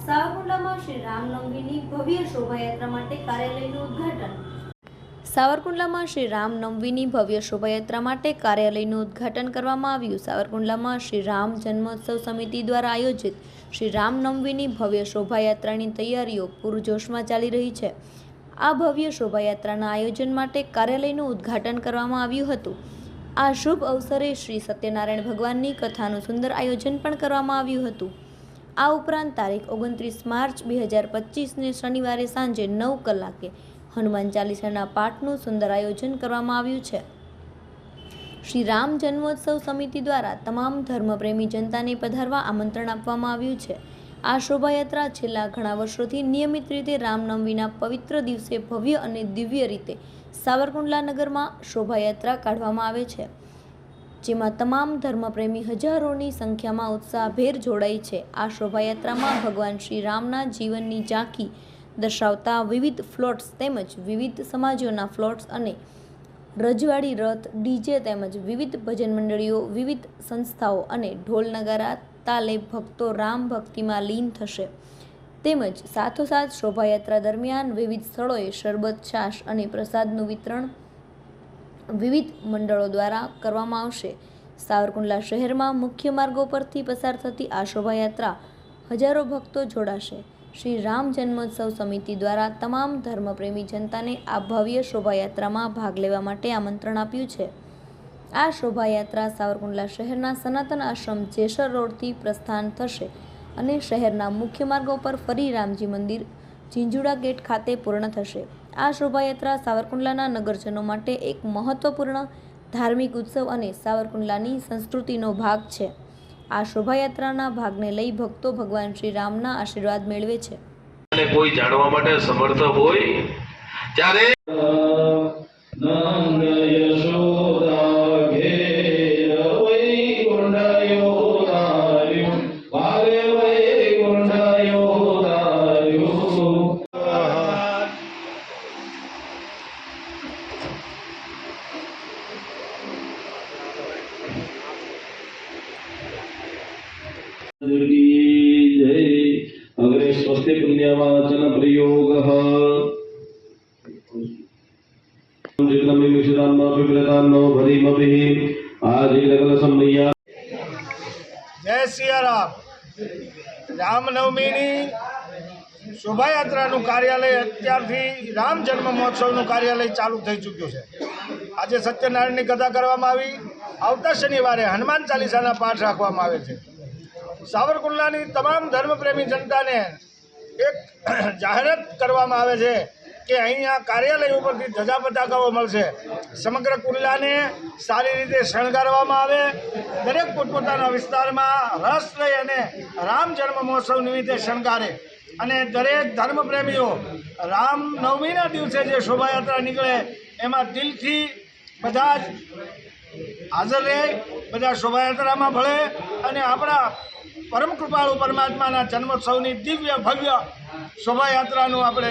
સાવરકુંડલામાં શ્રી રામનવમીની ભવ્ય શોભાયાત્રા માટે કાર્યાલયનું ઉદ્ઘાટન। સાવરકુંડલામાં શ્રી રામનવમીની ભવ્ય શોભાયાત્રા માટે કાર્યાલયનું ઉદ્ઘાટન કરવામાં આવ્યું। સાવરકુંડલામાં શ્રી રામ જન્મોત્સવ સમિતિ દ્વારા આયોજિત શ્રી રામનવમીની ભવ્ય શોભાયાત્રાની તૈયારીઓ પૂરજોશમાં ચાલી રહી છે। આ ભવ્ય શોભાયાત્રાના આયોજન માટે કાર્યાલયનું ઉદ્ઘાટન કરવામાં આવ્યું હતું। આ શુભ અવસરે શ્રી સત્યનારાયણ ભગવાનની કથાનું સુંદર આયોજન પણ કરવામાં આવ્યું હતું। આ ઉપરાંત તારીખ 29 માર્ચ 2025ને શનિવારે સાંજે 9 કલાકે હનુમાન ચાલીસાના પાઠનું સુંદર આયોજન કરવામાં આવ્યું છે। શ્રી રામ જન્મોત્સવ સમિતિ દ્વારા તમામ ધર્મપ્રેમી જનતાને પધારવા આમંત્રણ આપવામાં આવ્યું છે। આ શોભાયાત્રા છેલ્લા ઘણા વર્ષોથી નિયમિત રીતે રામનવમીના પવિત્ર દિવસે ભવ્ય અને દિવ્ય રીતે સાવરકુંડલા નગરમાં શોભાયાત્રા કાઢવામાં આવે છે, જેમાં તમામ ધર્મપ્રેમી હજારોની સંખ્યામાં ઉત્સાહભેર જોડાય છે। આ શોભાયાત્રામાં ભગવાન શ્રી રામના જીવનની ઝાંખી દર્શાવતા વિવિધ ફ્લોટ્સ તેમજ વિવિધ સમાજોના ફ્લોટ્સ અને રજવાડી રથ, ડીજે તેમજ વિવિધ ભજન મંડળીઓ, વિવિધ સંસ્થાઓ અને ઢોલ નગારા તાલે ભક્તો રામ ભક્તિમાં લીન થશે। તેમજ સાથોસાથ શોભાયાત્રા દરમિયાન વિવિધ સ્થળોએ શરબત, છાશ અને પ્રસાદનું વિતરણ વિવિધ મંડળો દ્વારા કરવામાં આવશે। સાવરકુંડલા શહેરમાં મુખ્ય માર્ગો પરથી પસાર થતી આ શોભાયાત્રા હજારો ભક્તો જોડાશે। શ્રી રામ જન્મોત્સવ સમિતિ દ્વારા તમામ ધર્મપ્રેમી જનતાને આ ભવ્ય શોભાયાત્રામાં ભાગ લેવા માટે આમંત્રણ આપ્યું છે। આ શોભાયાત્રા સાવરકુંડલા શહેરના સનાતન આશ્રમ જેસર રોડથી પ્રસ્થાન થશે અને શહેરના મુખ્ય માર્ગો પર ફરી રામજી મંદિર ઝીંઝુડા ગેટ ખાતે પૂર્ણ થશે। આ શોભાયાત્રા સાવરકુંડલાના નગરજનો માટે એક મહત્વપૂર્ણ ધાર્મિક ઉત્સવ અને સાવરકુંડલાની સંસ્કૃતિનો ભાગ છે। આ શોભાયાત્રાના ભાગને લઈ ભક્તો ભગવાન શ્રી રામના આશીર્વાદ મેળવે છે। કોઈ જાણવા માટે સમર્થ હોય ત્યારે अग्रे स्वस्ति पुण्यवाचन प्रयोगः जिग्नमि मिश्रान्नो विप्रतान्नो भरीमभिः आजिग्रकल सम्मय्या। जय सिया राम। रामनवमीनी शोभायात्राનું કાર્યાલય અત્યારથી રામ જન્મ મહોત્સવનું કાર્યાલય ચાલુ થઈ ચૂક્યું છે। આજે સત્યનારાયણની કથા કરવામાં આવી। આવતા શનિવારે હનુમાન ચાલીસાના પાઠ રાખવામાં આવે છે। સાવરકુંડલાની તમામ ધર્મપ્રેમી જનતાને એક જાહેરાત કરવામાં આવે છે કે અહીંયા કાર્યાલય ઉપરથી ધજા પતાકાઓ મળશે। સમગ્ર કુંડલાને સારી રીતે શણગારવામાં આવે। દરેક પોતપોતાના વિસ્તારમાં રસ લઈ અને રામ જન્મ મહોત્સવ નિમિત્તે શણગારે અને દરેક ધર્મપ્રેમીઓ રામનવમીના દિવસે જે શોભાયાત્રા નીકળે એમાં દિલથી બધા જ હાજર રહે, બધા શોભાયાત્રામાં ભળે અને આપણા પરમ કૃપાળુ પરમાત્માના જન્મોત્સવની દિવ્ય ભવ્ય શોભાયાત્રાનું આપણે